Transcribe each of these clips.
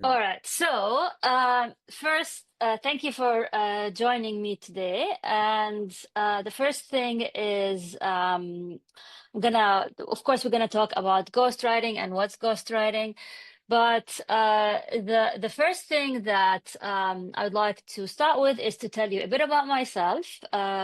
All right. So, first, thank you for joining me today. And the first thing is, of course, we're gonna talk about ghostwriting and what's ghostwriting. But the first thing that I would like to start with is to tell you a bit about myself.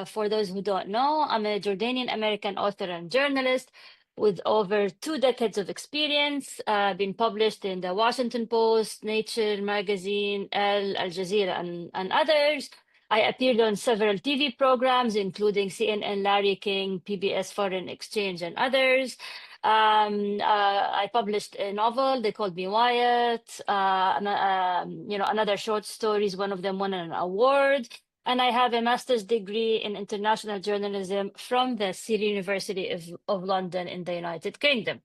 For those who don't know, I'm a Jordanian American author and journalist with over 2 decades of experience, been published in the Washington Post, Nature magazine, Al Jazeera, and others. I appeared on several TV programs, including CNN, Larry King, PBS Foreign Exchange, and others. I published a novel. They called me Wyatt. Another short stories. One of them won an award. And I have a master's degree in international journalism from the City University of London in the United Kingdom.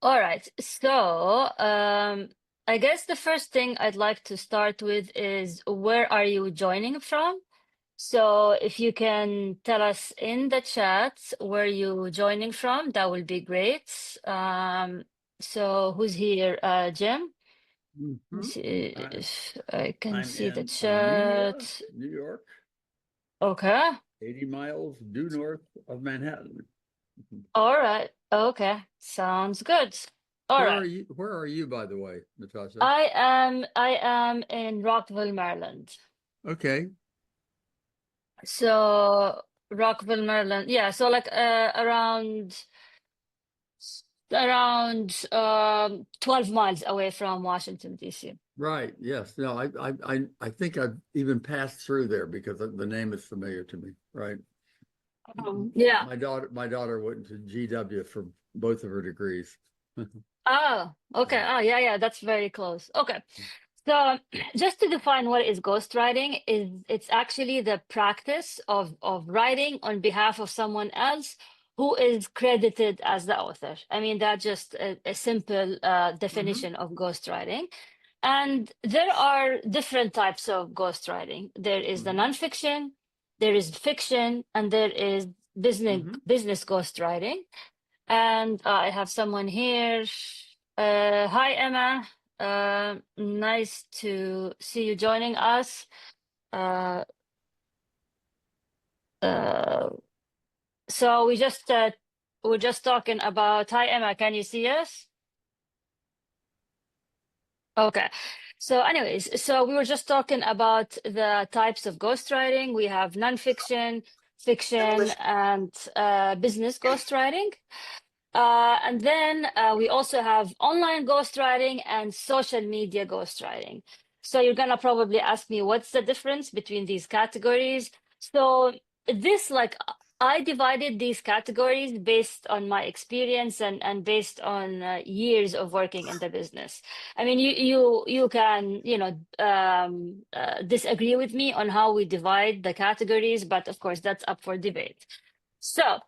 All right. So I guess the first thing I'd like to start with is where are you joining from? So if you can tell us in the chat where you joining from, that would be great. So who's here? Jim? Let's see if I can I'm see the in Armenia, chat. New York, Okay. 80 miles due north of Manhattan. All right. Okay. Sounds good. All Where right. are you? Where are you, by the way, Natasha? I am in Rockville, Maryland. Okay. So Rockville, Maryland. Yeah, so like around 12 miles away from Washington, D.C. Right. Yes. No, I think I've even passed through there because the name is familiar to me. Right. Yeah. My daughter went to GW for both of her degrees. Oh, okay. Oh, yeah, that's very close. Okay. So just to define what is ghostwriting, it's actually the practice of writing on behalf of someone else who is credited as the author. I mean, that's just a simple definition of ghostwriting. And there are different types of ghostwriting. There is the nonfiction, there is fiction, and there is business ghostwriting. And I have someone here. Hi, Emma. Nice to see you joining us. Uh, uh, so we're just talking about. Hi, Emma. Can you see us? Okay. So, anyways, so we were just talking about the types of ghostwriting. We have nonfiction, fiction, and business ghostwriting. And then we also have online ghostwriting and social media ghostwriting. So you're gonna probably ask me, what's the difference between these categories? So this, like, I divided these categories based on my experience and based on years of working in the business. I mean, you can disagree with me on how we divide the categories, but of course that's up for debate. So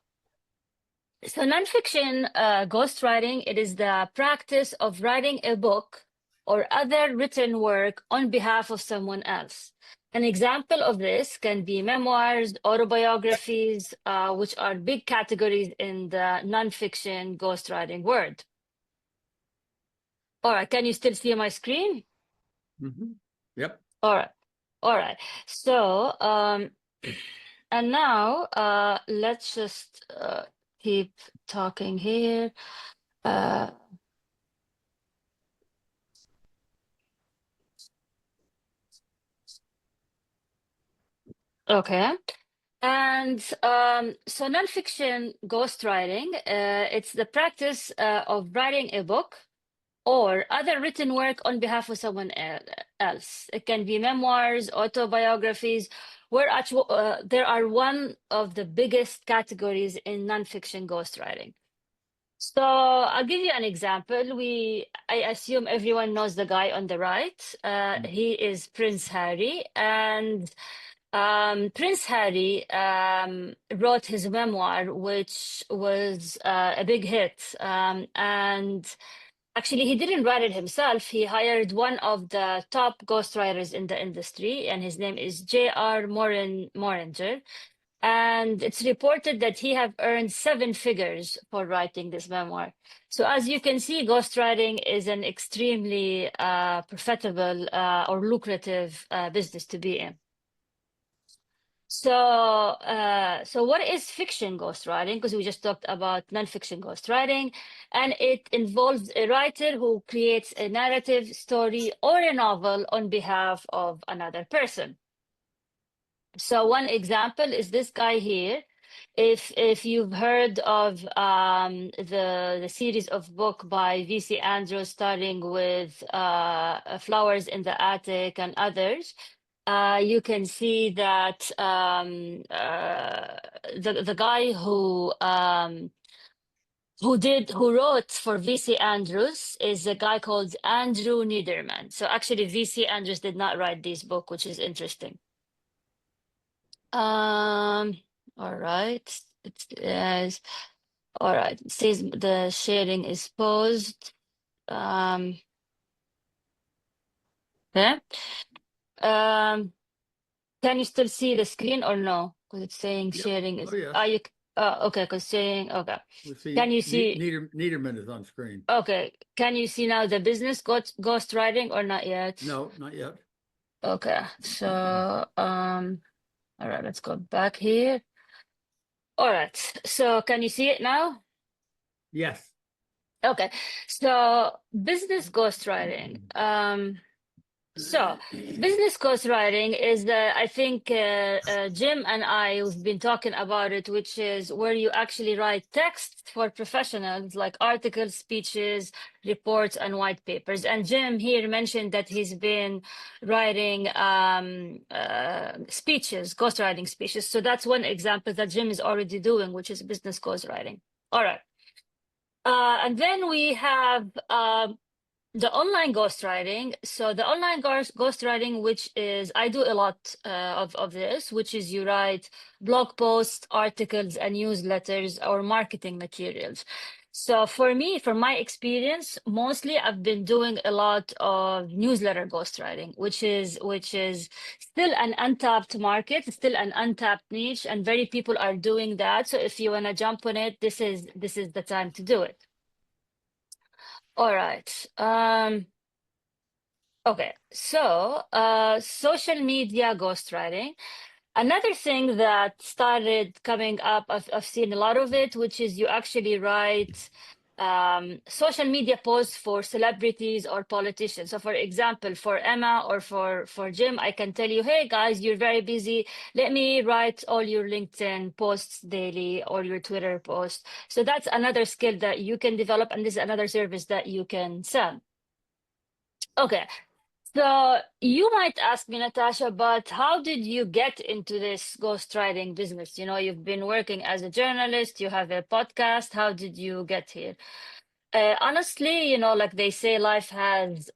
nonfiction ghostwriting, it is the practice of writing a book or other written work on behalf of someone else. An example of this can be memoirs, autobiographies, which are big categories in the nonfiction ghostwriting world. All right, can you still see my screen? Yep. All right. So, and now let's just keep talking here. Okay. And so nonfiction ghostwriting, it's the practice of writing a book or other written work on behalf of someone else. It can be memoirs, autobiographies, where actually there are one of the biggest categories in nonfiction ghostwriting. So I'll give you an example. I assume everyone knows the guy on the right. He is Prince Harry, and Prince Harry wrote his memoir, which was a big hit. And actually, he didn't write it himself. He hired one of the top ghostwriters in the industry, and his name is J.R. Moringer. And it's reported that he have earned 7 figures for writing this memoir. So as you can see, ghostwriting is an extremely profitable or lucrative business to be in. So what is fiction ghostwriting? Because we just talked about nonfiction ghostwriting, and it involves a writer who creates a narrative, story, or a novel on behalf of another person. So one example is this guy here. If you've heard of the series of book by V.C. Andrews, starting with Flowers in the Attic and others, you can see that the guy who wrote for V.C. Andrews is a guy called Andrew Niederman. So actually, V.C. Andrews did not write this book, which is interesting. All right. All right. It says the sharing is paused. Okay. Can you still see the screen or no? Because it's saying Yep. sharing is. Oh, yes. Are you? Okay. Because saying okay. We see Can you see? Niederman is on screen. Okay. Can you see now the business ghost writing or not yet? No, not yet. Okay. So all right. Let's go back here. All right. So can you see it now? Yes. Okay, so business ghostwriting. So business ghostwriting is I think Jim and I have been talking about it, which is where you actually write text for professionals like articles, speeches, reports, and white papers. And Jim here mentioned that he's been writing speeches, ghostwriting speeches. So that's one example that Jim is already doing, which is business ghostwriting. All right. And then we have the online ghostwriting. So the online ghostwriting, which is, I do a lot of this, which is you write blog posts, articles, and newsletters or marketing materials. So for me, from my experience, mostly I've been doing a lot of newsletter ghostwriting, which is still an untapped market, still an untapped niche, and very people are doing that. So if you want to jump on it, this is the time to do it. All right. Okay. So social media ghostwriting. Another thing that started coming up, I've seen a lot of it, which is you actually write social media posts for celebrities or politicians. So for example, for Emma or for Jim, I can tell you, hey guys, you're very busy. Let me write all your LinkedIn posts daily or your Twitter posts. So that's another skill that you can develop, and this is another service that you can sell. Okay. So you might ask me, Natasha, but how did you get into this ghostwriting business? You know, you've been working as a journalist, you have a podcast. How did you get here? Honestly, you know, like they say, life has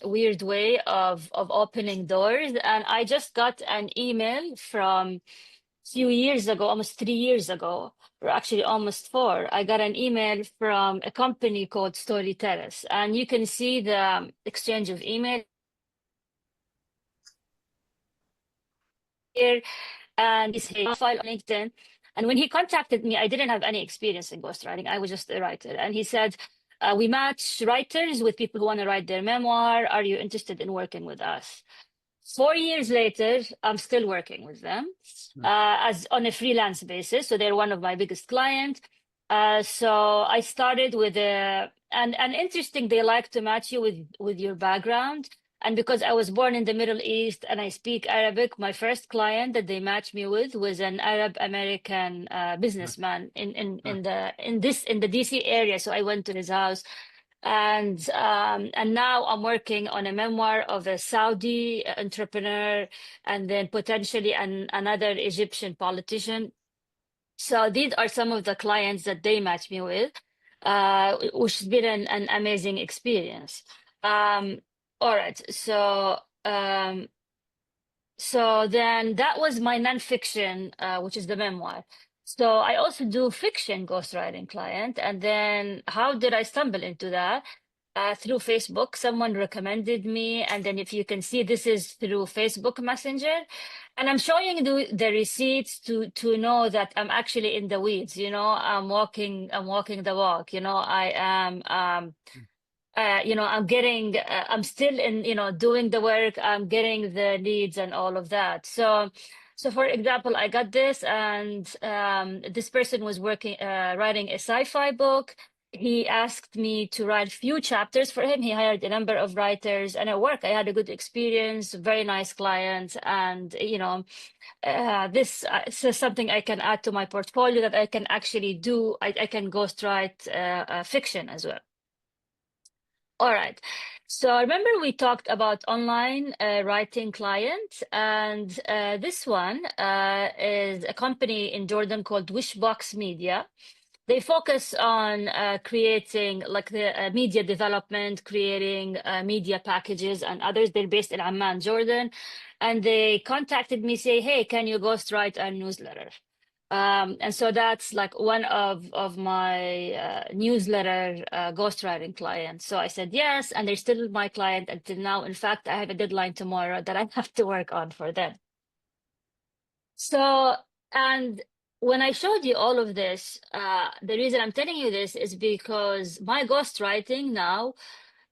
weird way of opening doors, and I just got an email from few years ago, almost 3 years ago, or actually almost four. I got an email from a company called Storytellers, and you can see the exchange of email here, and his profile on LinkedIn. And when he contacted me, I didn't have any experience in ghostwriting. I was just a writer. And he said, we match writers with people who want to write their memoir. Are you interested in working with us? 4 years later, I'm still working with them as on a freelance basis. So they're one of my biggest clients. So I started with and interesting, they like to match you with your background. And because I was born in the Middle East and I speak Arabic, my first client that they matched me with was an Arab American businessman in the DC area. So I went to his house, and now I'm working on a memoir of a Saudi entrepreneur, and then potentially another Egyptian politician. So these are some of the clients that they match me with, which has been an amazing experience. All right, so then that was my nonfiction, which is the memoir. So I also do fiction ghostwriting client. And then how did I stumble into that? through Facebook. Someone recommended me, and then if you can see, this is through Facebook Messenger, and I'm showing the receipts to know that I'm actually in the weeds. I'm walking the walk. I am. I'm still in, doing the work. I'm getting the leads and all of that. So for example, I got this, and this person was writing a sci-fi book. He asked me to write few chapters for him. He hired a number of writers, and at work, I had a good experience, very nice clients, and this is something I can add to my portfolio that I can actually do. I can ghostwrite fiction as well. All right. So remember we talked about online writing clients, and this one is a company in Jordan called Wishbox Media. They focus on creating like the media development, creating media packages and others. They're based in Amman, Jordan. And they contacted me, say, hey, can you ghostwrite our newsletter? And so that's like one of my newsletter ghostwriting clients. So I said yes, and they're still my client until now. In fact, I have a deadline tomorrow that I have to work on for them. So, and when I showed you all of this, the reason I'm telling you this is because my ghostwriting now,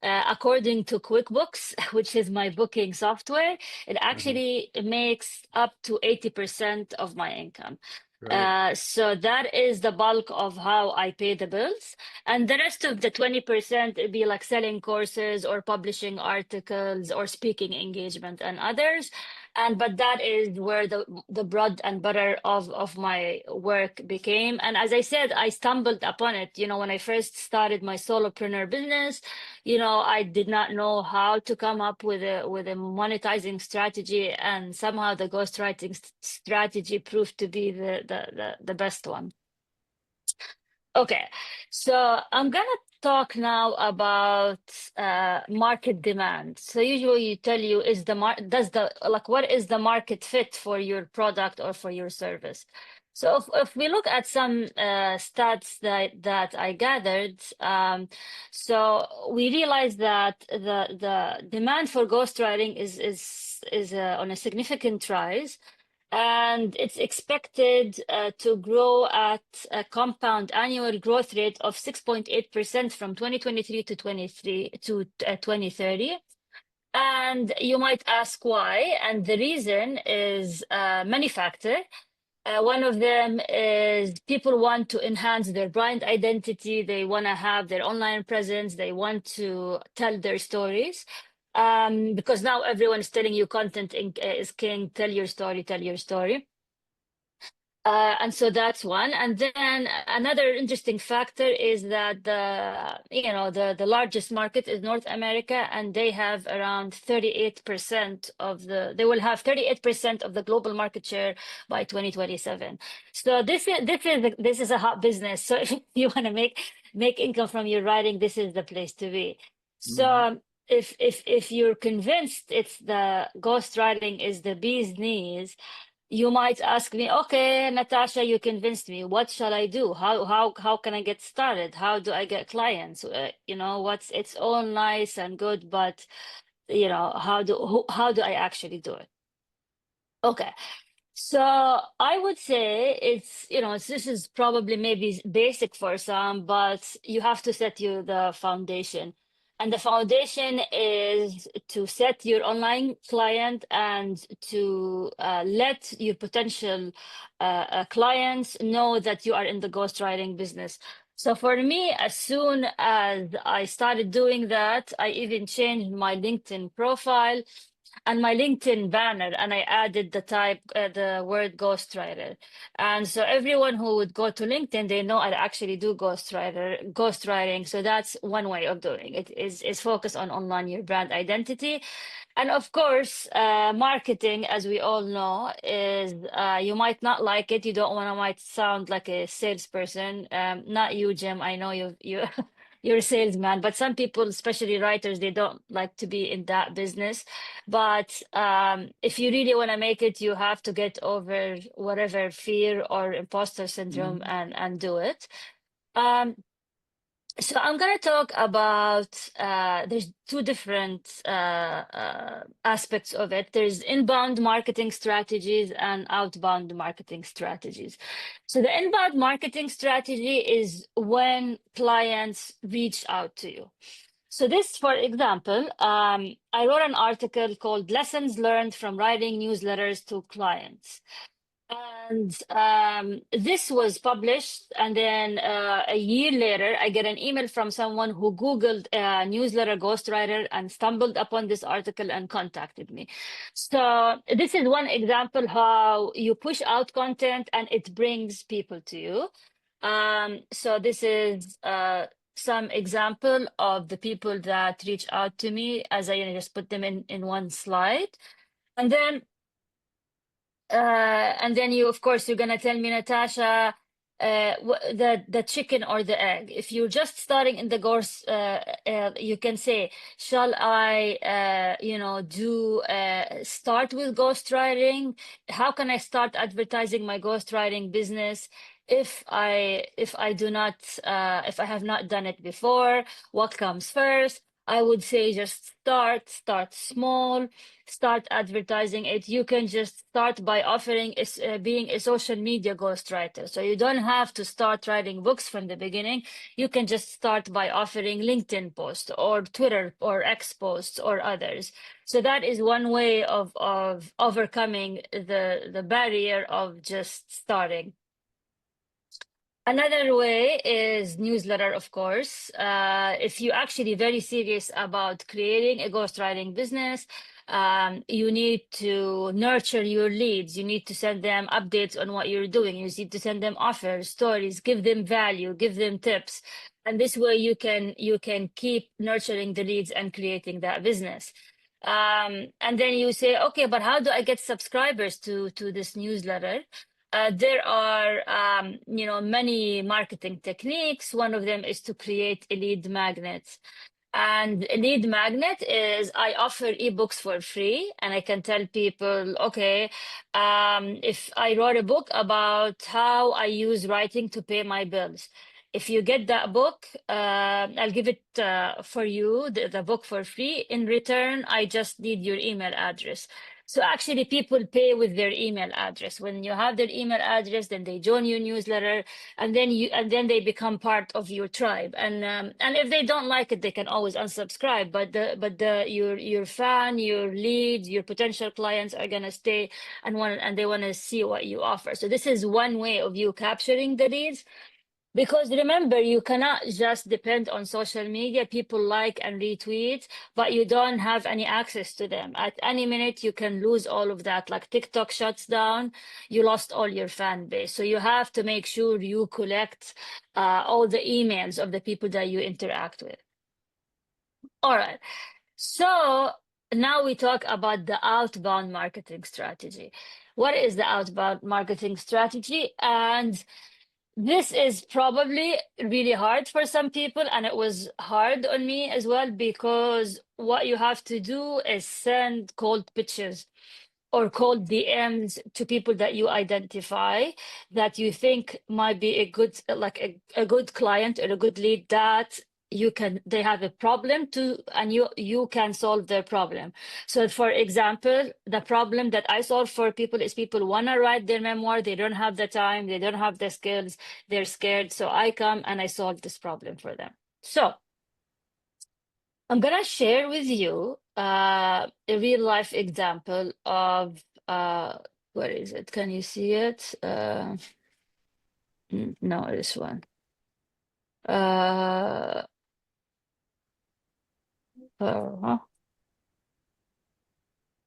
according to QuickBooks, which is my booking software, it actually makes up to 80% of my income. Great. So that is the bulk of how I pay the bills. And the rest of the 20% would be like selling courses or publishing articles or speaking engagement and others. But that is where the bread and butter of my work became. And as I said, I stumbled upon it. When I first started my solopreneur business, I did not know how to come up with a monetizing strategy, and somehow the ghostwriting strategy proved to be the best one. Okay, so I'm gonna talk now about market demand. So usually you tell you is the what is the market fit for your product or for your service? So if we look at some stats that I gathered, so we realize that the demand for ghostwriting is on a significant rise, and it's expected to grow at a compound annual growth rate of 6.8% from 2023 to 2030. And you might ask why, and the reason is many factors. One of them is people want to enhance their brand identity. They want to have their online presence. They want to tell their stories. Because now everyone is telling you content is king. Tell your story, tell your story. And so that's one. And then another interesting factor is that the largest market is North America, and they have around 38% they will have 38% of the global market share by 2027. So this is a hot business. So if you want to make income from your writing, this is the place to be. So if you're convinced it's the ghostwriting is the bee's knees, you might ask me, okay, Natasha, you convinced me. What shall I do? How can I get started? How do I get clients? It's all nice and good, but how do I actually do it? Okay. So I would say this is probably maybe basic for some, but you have to set the foundation. And the foundation is to set your online client and to let your potential clients know that you are in the ghostwriting business. So for me, as soon as I started doing that, I even changed my LinkedIn profile and my LinkedIn banner, and I added the word ghostwriter. And so everyone who would go to LinkedIn, they know I actually do ghostwriting. So that's one way of doing it, is focus on online your brand identity. And of course, marketing, as we all know, is you might not like it. You don't want to might sound like a salesperson. Not you, Jim. I know you you're a salesman, but some people, especially writers, they don't like to be in that business. But if you really want to make it, you have to get over whatever fear or imposter syndrome and do it. Um, So I'm going to talk about, there's two different aspects of it. There's inbound marketing strategies and outbound marketing strategies. So the inbound marketing strategy is when clients reach out to you. So this, for example, I wrote an article called Lessons Learned from Writing Newsletters to Clients. And this was published, and then a year later, I get an email from someone who Googled newsletter ghostwriter and stumbled upon this article and contacted me. So this is one example how you push out content and it brings people to you. So this is some example of the people that reach out to me as I just put them in one slide. And then you, of course, you're gonna tell me, Natasha, the chicken or the egg. If you're just starting in the course, you can say, shall I, do start with ghostwriting? How can I start advertising my ghostwriting business? If I do not, if I have not done it before, what comes first? I would say just start small, start advertising it. You can just start by offering being a social media ghostwriter. So you don't have to start writing books from the beginning. You can just start by offering LinkedIn posts or Twitter or X posts or others. So that is one way of overcoming the barrier of just starting. Another way is newsletter, of course. If you're actually very serious about creating a ghostwriting business, you need to nurture your leads. You need to send them updates on what you're doing. You need to send them offers, stories, give them value, give them tips. And this way you can keep nurturing the leads and creating that business. And then you say, okay, but how do I get subscribers to this newsletter? There are, many marketing techniques. One of them is to create a lead magnet. And a lead magnet is I offer ebooks for free, and I can tell people, okay, if I wrote a book about how I use writing to pay my bills. If you get that book, I'll give it for you, the book for free. In return, I just need your email address. So actually, people pay with their email address. When you have their email address, then they join your newsletter, and then they become part of your tribe. And if they don't like it, they can always unsubscribe. But your fan, your leads, your potential clients are gonna stay and they want to see what you offer. So this is one way of you capturing the leads. Because remember, you cannot just depend on social media. People like and retweet, but you don't have any access to them. At any minute, you can lose all of that. Like TikTok shuts down, you lost all your fan base. So you have to make sure you collect all the emails of the people that you interact with. All right. So now we talk about the outbound marketing strategy. What is the outbound marketing strategy? And this is probably really hard for some people, and it was hard on me as well, because what you have to do is send cold pitches or cold DMs to people that you identify that you think might be a good, like a good client or a good lead that they have a problem to, and you can solve their problem. So for example, the problem that I solve for people is people want to write their memoir, they don't have the time, they don't have the skills, they're scared. So I come and I solve this problem for them. So I'm gonna share with you a real life example of where is it? Can you see it? No, this one. Uh, huh?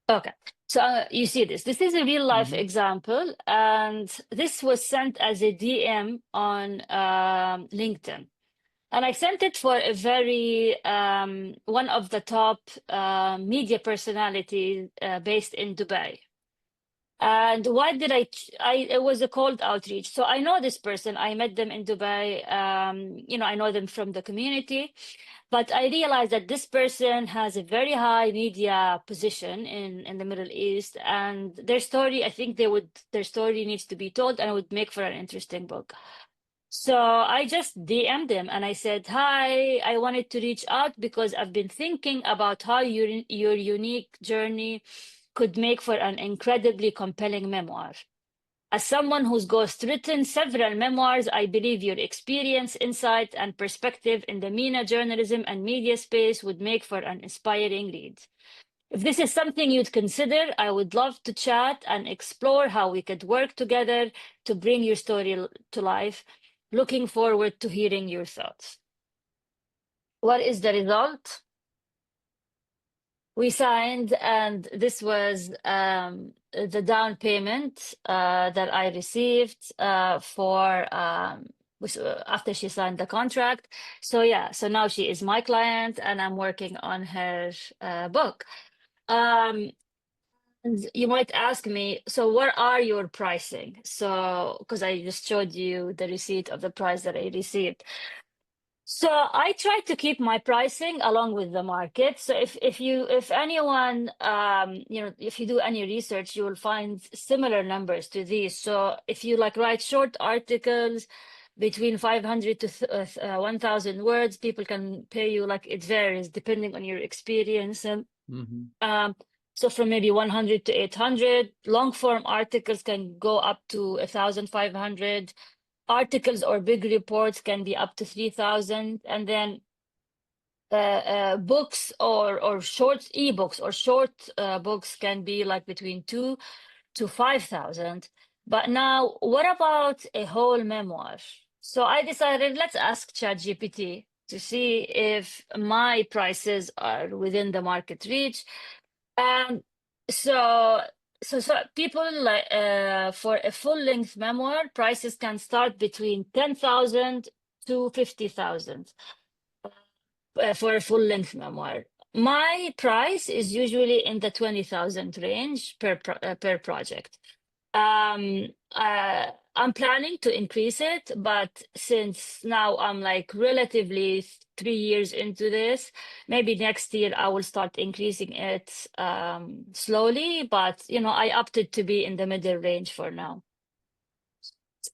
Okay. So you see this. This is a real life example, and this was sent as a DM on LinkedIn. And I sent it for a very one of the top media personalities based in Dubai. And why did it was a cold outreach. So I know this person. I met them in Dubai. I know them from the community. But I realized that this person has a very high media position in the Middle East, and their story, I think their story needs to be told, and it would make for an interesting book. So I just DM'd him and I said, "Hi, I wanted to reach out because I've been thinking about how your unique journey could make for an incredibly compelling memoir. As someone who's ghostwritten several memoirs, I believe your experience, insight, and perspective in the MENA journalism and media space would make for an inspiring read. If this is something you'd consider, I would love to chat and explore how we could work together to bring your story to life. Looking forward to hearing your thoughts." What is the result? We signed, and this was the down payment that I received for after she signed the contract. So yeah, so now she is my client, and I'm working on her book. Um, and you might ask me, so what are your pricing? So, because I just showed you the receipt of the price that I received. So I try to keep my pricing along with the market. So if anyone if you do any research, you will find similar numbers to these. So if you like write short articles between 500 to 1,000 words, people can pay you, like, it varies depending on your experience. And Mhm. so from maybe 100 to 800, long form articles can go up to 1,500. Articles or big reports can be up to 3,000, and then books or short ebooks or short books can be like between 2 to 5,000. But now, what about a whole memoir? So I decided, let's ask ChatGPT to see if my prices are within the market reach. Um, so, so people like for a full length memoir, prices can start between 10,000 to 50,000 for a full length memoir. My price is usually in the 20,000 range per project. Um, uh, I'm planning to increase it, but since now I'm like relatively 3 years into this, maybe next year I will start increasing it slowly. But I opted to be in the middle range for now.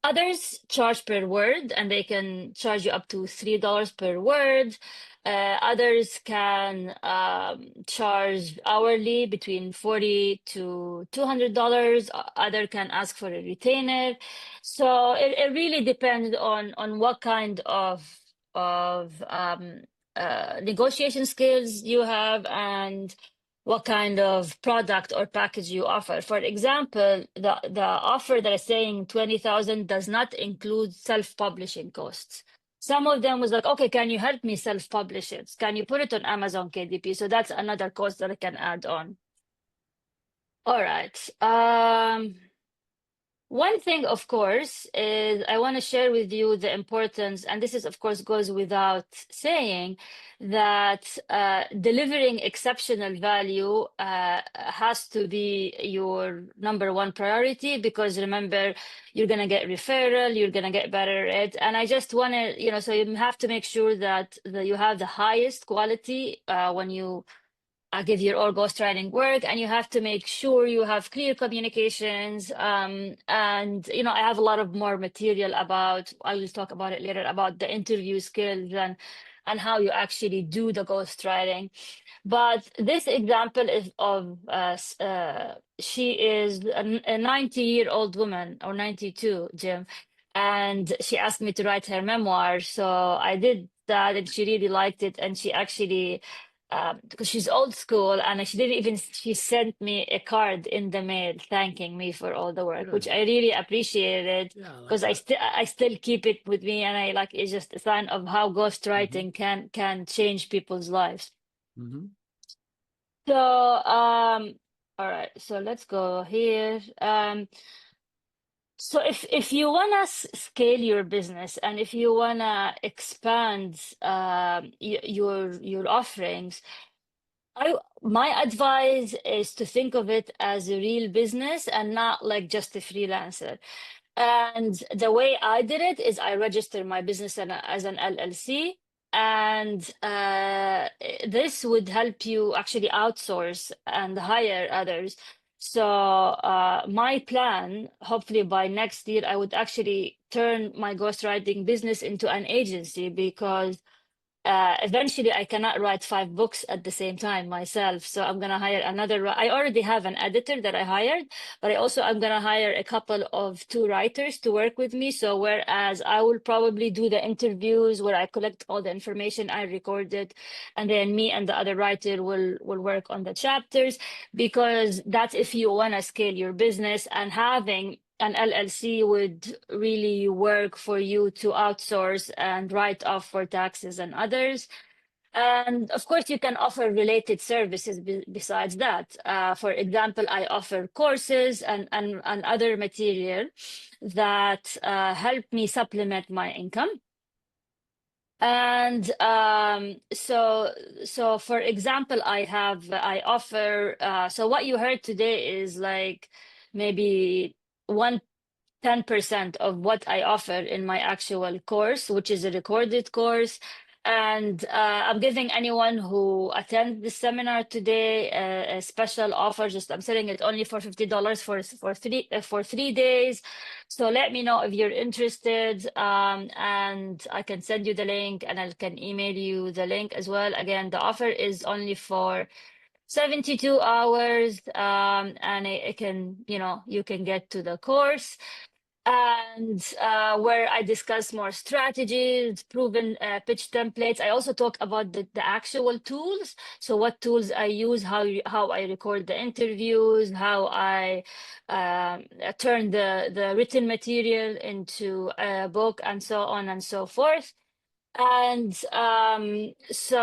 Others charge per word, and they can charge you up to $3 per word. Others can charge hourly between $40 to $200. Other can ask for a retainer. So it really depends on what kind of negotiation skills you have and what kind of product or package you offer. For example, the offer that is saying 20,000 does not include self-publishing costs. Some of them was like, okay, can you help me self-publish it? Can you put it on Amazon KDP? So that's another cost that I can add on. All right. One thing, of course, is I want to share with you the importance, and this is, of course, goes without saying, that delivering exceptional value has to be your number one priority, because remember, you're going to get referral, you're going to get better at, and I just want to, so you have to make sure that you have the highest quality when you give your all ghostwriting work, and you have to make sure you have clear communications. And I have a lot of more material about, I will talk about it later, about the interview skills and how you actually do the ghostwriting. But this example is of she is a 90-year-old woman, or 92, Jim, and she asked me to write her memoir. So I did that, and she really liked it, and she actually because she's old school, and she sent me a card in the mail thanking me for all the work, which Good. I really appreciated, Yeah, I like because that. I still keep it with me, and I like, it's just a sign of how Hmm. ghostwriting can change people's lives. Hmm. So all right, so let's go here. So if you wanna scale your business, and if you wanna expand your offerings, my advice is to think of it as a real business and not like just a freelancer. And the way I did it is I registered my business as an LLC, and this would help you actually outsource and hire others. So my plan, hopefully by next year, I would actually turn my ghostwriting business into an agency, because eventually I cannot write 5 books at the same time myself. So I'm gonna hire another. I already have an editor that I hired, but I'm gonna hire a couple of 2 writers to work with me. So whereas I will probably do the interviews where I collect all the information I recorded, and then me and the other writer will work on the chapters, because that's if you wanna scale your business, and having an LLC would really work for you to outsource and write off for taxes and others. And of course, you can offer related services besides that. For example, I offer courses and other material that help me supplement my income. And so for example, I offer, so what you heard today is like maybe one 10% of what I offer in my actual course, which is a recorded course. And I'm giving anyone who attend the seminar today a special offer. Just I'm selling it only for $50 for 3 days. So let me know if you're interested, and I can send you the link, and I can email you the link as well. Again, the offer is only for 72 hours, and it can, you can get to the course, and where I discuss more strategies, proven pitch templates. I also talk about the actual tools. So what tools I use, how I record the interviews, how I turn the written material into a book, and so on and so forth. And so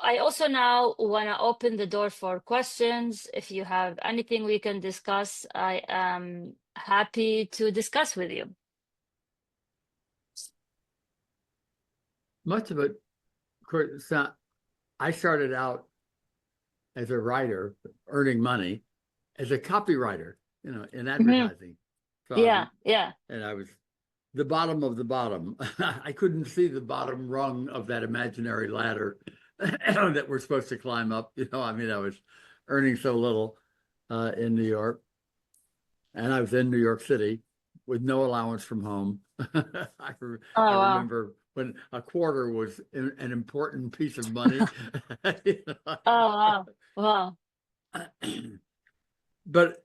I also now want to open the door for questions. If you have anything we can discuss, I am happy to discuss with you. Much of it, of course, it's not, I started out as a writer, earning money as a copywriter, in advertising. So I was the bottom of the bottom. I couldn't see the bottom rung of that imaginary ladder that we're supposed to climb up. I was earning so little in New York, and I was in New York City with no allowance from home. I Wow. remember when a quarter was an important piece of money. Oh, wow. Wow. But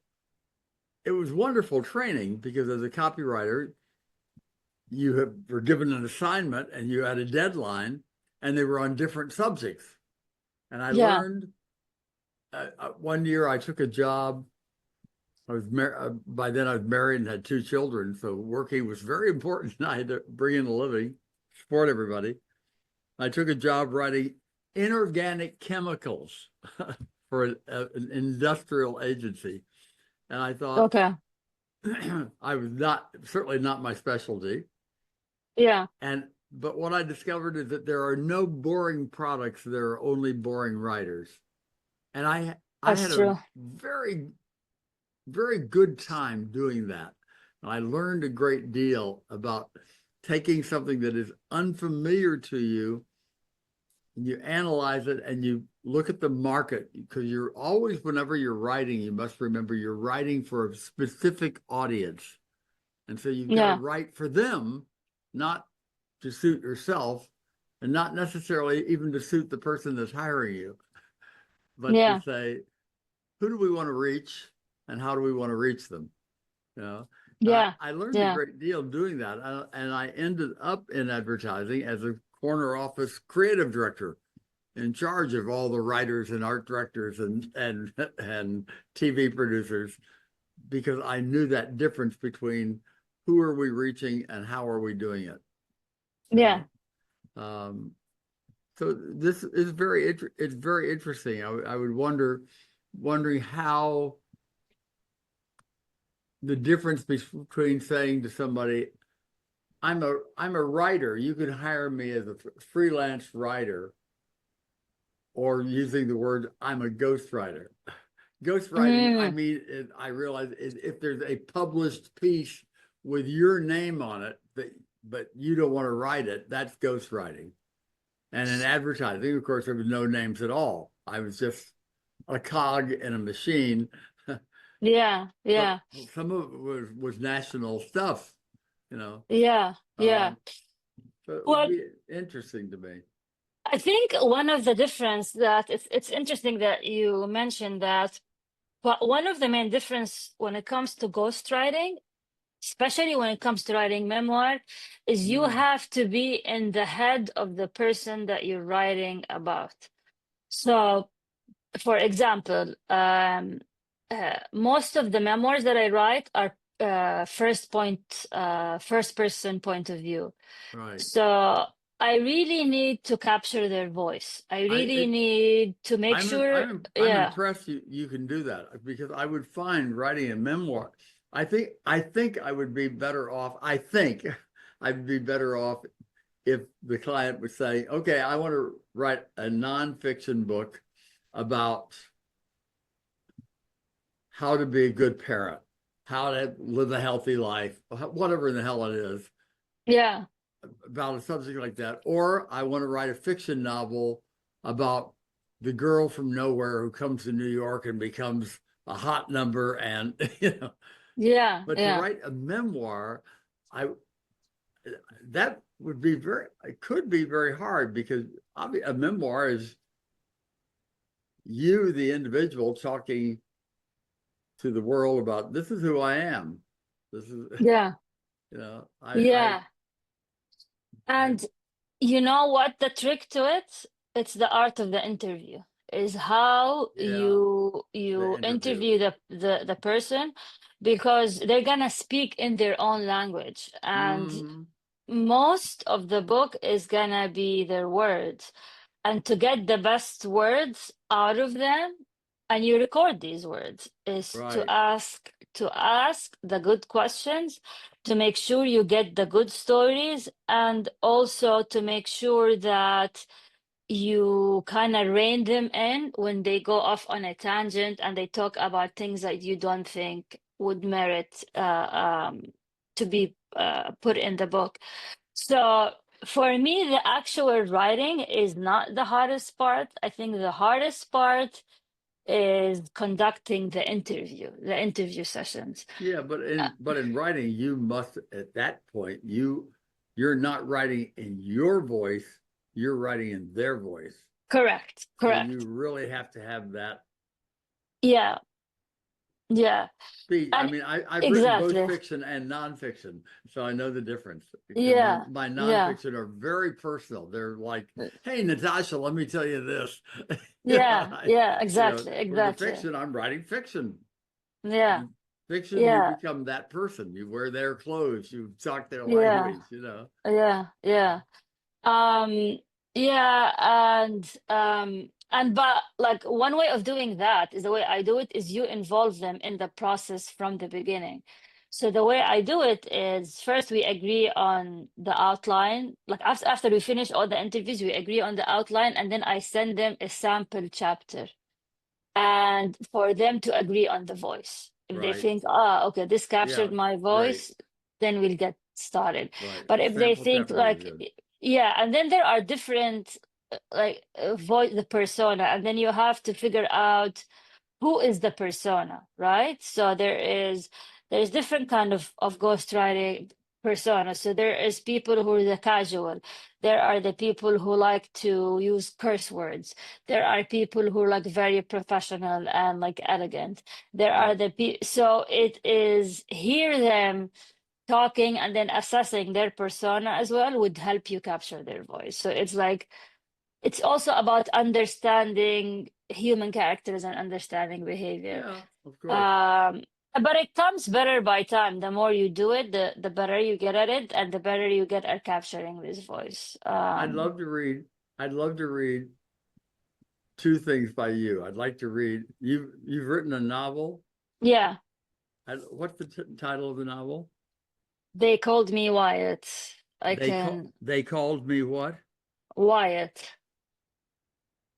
it was wonderful training, because as a copywriter, were given an assignment and you had a deadline, and they were on different subjects. And I Yeah. learned one year I took a job. I was by then I was married and had 2 children, so working was very important. I had to bring in a living, support everybody. I took a job writing inorganic chemicals for an industrial agency, and I thought Okay. I was certainly not my specialty. Yeah. But what I discovered is that there are no boring products, there are only boring writers. And I That's had a true. very, very good time doing that. I learned a great deal about taking something that is unfamiliar to you, and you analyze it, and you look at the market, because you're always, whenever you're writing, you must remember you're writing for a specific audience. And so you've got to Yeah. write for them, not to suit yourself, and not necessarily even to suit the person that's hiring you, but to Yeah. say, who do we want to reach, and how do we want to reach them? You know, Yeah. I learned a Yeah. great deal doing that, and I ended up in advertising as a corner office creative director, in charge of all the writers and art directors and TV producers, because I knew that difference between who are we reaching and how are we doing it. Yeah. Um, so this is it's very interesting. I would wondering how the difference between saying to somebody, I'm a writer, you can hire me as a freelance writer, or using the word, I'm a ghostwriter. Ghostwriting, Mm. I realize if there's a published piece with your name on it, but you don't want to write it, that's ghostwriting. And in advertising, of course, there was no names at all. I was just a cog in a machine Yeah, But yeah. some of it was national stuff, you know. Yeah, yeah. So it would Well, be interesting to me. I think one of the difference that it's interesting that you mentioned that, but one of the main difference when it comes to ghostwriting, especially when it comes to writing memoir, is you Mm, have to be in the head of the person that you're writing about. So, for example, most of the memoirs that I write are first person point of view. right. So I really need to capture their voice. I really need to make sure, I'm yeah, impressed you can do that, because I would find writing a memoir. I think I would be better off. I think I'd be better off if the client would say, "Okay, I want to write a nonfiction book about how to be a good parent, how to live a healthy life, whatever the hell it is, yeah, about a subject like that." Or I want to write a fiction novel about the girl from nowhere who comes to New York and becomes a hot number, and yeah, but to yeah, write a memoir, I that would be it could be very hard, because a memoir is you, the individual, talking to the world about, this is who I am. This is, yeah, yeah. I And you know what the trick to it? It's the art of the interview. Is how yeah, the you interview. interview the person, because they're gonna speak in their own language, and Mm, most of the book is gonna be their words. And to get the best words out of them, and you record these words, is right. to ask the good questions, to make sure you get the good stories, and also to make sure that you kind of rein them in when they go off on a tangent and they talk about things that you don't think would merit to be put in the book. So for me, the actual writing is not the hardest part. I think the hardest part is conducting the interview sessions. Yeah, Uh, but in writing, you must, at that point, you're not writing in your voice, you're writing in their voice. Correct, So you correct. really have to have that Yeah, yeah, speed. I and mean, I've written both exactly. fiction and nonfiction, so I know the difference, because Yeah, my yeah, nonfiction are very personal. They're like, "Hey, Natasha, let me tell you this." yeah, yeah, You know, exactly, for the exactly. fiction, I'm writing fiction. Yeah, In fiction, you yeah, become that person. You wear their clothes. You talk their yeah, language. You know. yeah, yeah. Um, yeah, and but like one way of doing that is the way I do it is you involve them in the process from the beginning. So the way I do it is first we agree on the outline. Like after we finish all the interviews, we agree on the outline, and then I send them a sample chapter and for them to agree on the voice. If they Right. think, ah, okay, this captured Yeah. my Right. voice, then we'll get started. Right. But A if they sample think chapter is like, good. yeah, and then there are different, voice, the persona, and then you have to figure out who is the persona, right? So there's different kind of ghostwriting persona. So there is people who are the casual. There are the people who like to use curse words. There are people who are like very professional and like elegant. There are Right. the so it is hear them talking and then assessing their persona as well would help you capture their voice. So it's like it's also about understanding human characters and understanding behavior. Yeah. Of course. Um, but it comes better by time. The more you do it, the better you get at it, and the better you get at capturing this voice. I'd love to read. I'd love to read two things by you. I'd like to read. You've written a novel. Yeah, What's the title of the novel? they called me Wyatt. I can They called me what? Wyatt.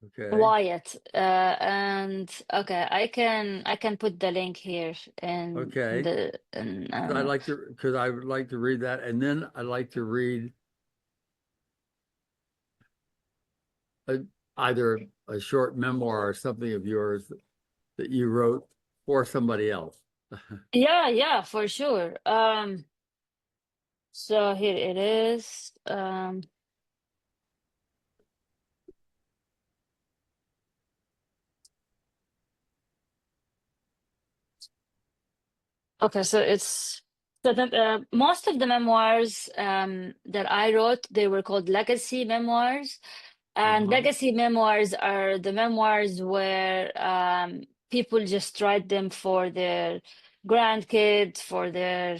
Okay. Wyatt. And okay, I can put the link here in Okay. the in, Because I would like to read that, and then I'd like to read a, either a short memoir or something of yours that you wrote for somebody else. Yeah, for sure. So here it is. Okay, so most of the memoirs that I wrote, they were called legacy memoirs. And legacy memoirs are the memoirs where people just write them for their grandkids, for their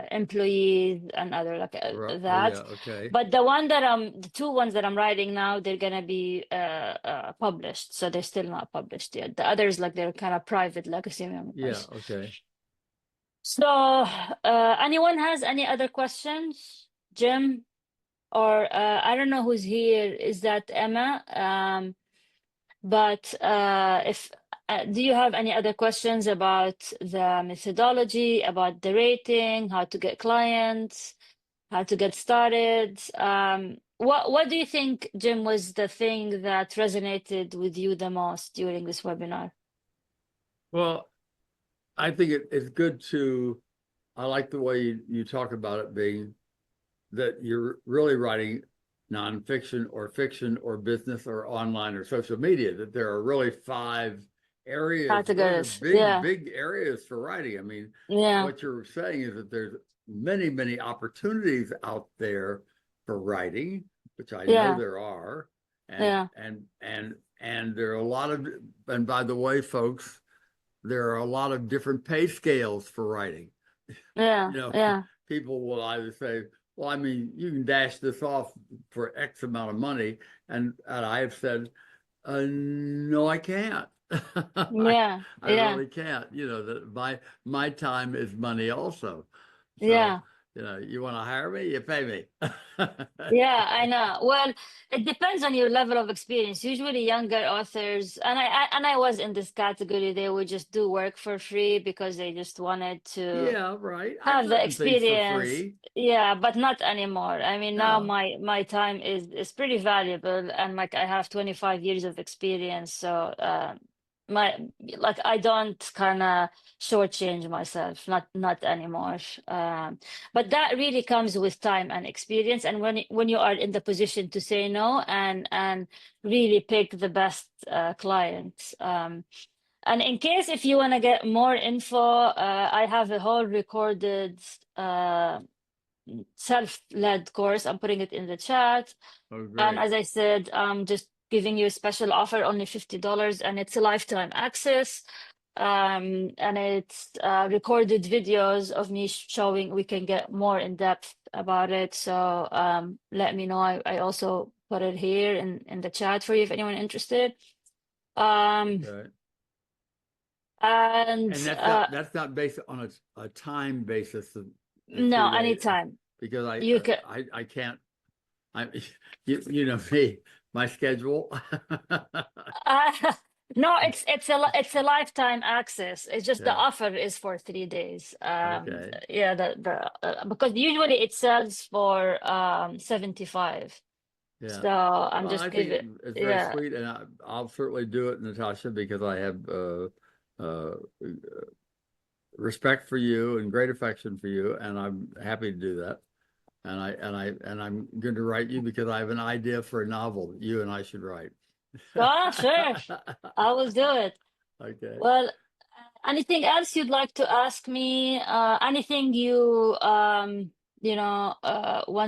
employees, and other like that. Yeah, okay. But the two ones that I'm writing now, they're gonna be published, so they're still not published yet. The others, like they're kind of private legacy memoirs. Yeah, okay. So, anyone has any other questions? Jim? Or I don't know who's here. Is that Emma? But if do you have any other questions about the methodology, about the rating, how to get clients, how to get started? What do you think, Jim, was the thing that resonated with you the most during this webinar? Well, I think it's good I like the way you talk about it being that you're really writing nonfiction or fiction or business or online or social media, that there are really 5 areas. Categories. Those are big areas for writing. I mean, what you're saying is that there's many opportunities out there for writing, which I know there are. And there are a lot of, and by the way, folks, there are a lot of different pay scales for writing. People will either say, well, I mean, you can dash this off for X amount of money. And I have said, no, I can't. I really can't. That my time is money also. So, you want to hire me, you pay me. Yeah, I know. Well, it depends on your level of experience. Usually younger authors, and I was in this category, they would just do work for free because they just wanted to have the experience. Yeah, but not anymore. I mean, now my time is pretty valuable, and like I have 25 years of experience, so I don't kind of shortchange myself, not anymore. But that really comes with time and experience, and when you are in the position to say no and really pick the best clients. And in case if you want to get more info, I have a whole recorded self-led course. I'm putting it in the chat. Oh, great. And as I said, just giving you a special offer, only $50, and it's a lifetime access. And it's recorded videos of me showing. We can get more in depth about it. So let me know. I also put it here in the chat for you if anyone interested. Okay. And that's not based on a time basis. No, anytime. Because I can't. You know me, my schedule. No, it's a lifetime access. It's just the offer is for 3 days. Yeah, because usually it sells for 75. Yeah. So I'm just giving. It's very sweet, and I'll certainly do it, Natasha, because I have respect for you and great affection for you, and I'm happy to do that. And I'm going to write you because I have an idea for a novel that you and I should write. Oh, sure. I will do it. Okay. Well, anything else you'd like to ask me? Anything you want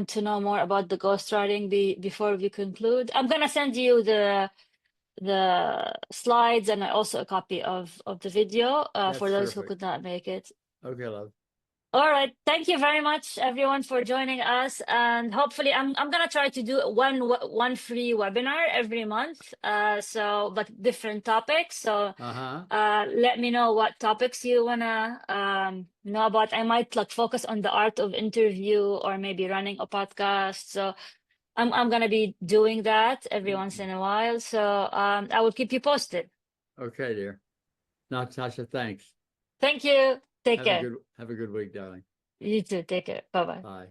to know more about the ghostwriting before we conclude? I'm gonna send you the slides and also a copy of the video for those who could not make it. Okay, love. All right. Thank you very much, everyone, for joining us. And hopefully, I'm gonna try to do one free webinar every month. But different topics. So let me know what topics you wanna know about. I might focus on the art of interview or maybe running a podcast. So I'm gonna be doing that every once in a while. So I will keep you posted. Okay, dear. Natasha, thanks. Thank you. Take care. Have a good week, darling. You too. Take care. Bye-bye. Bye.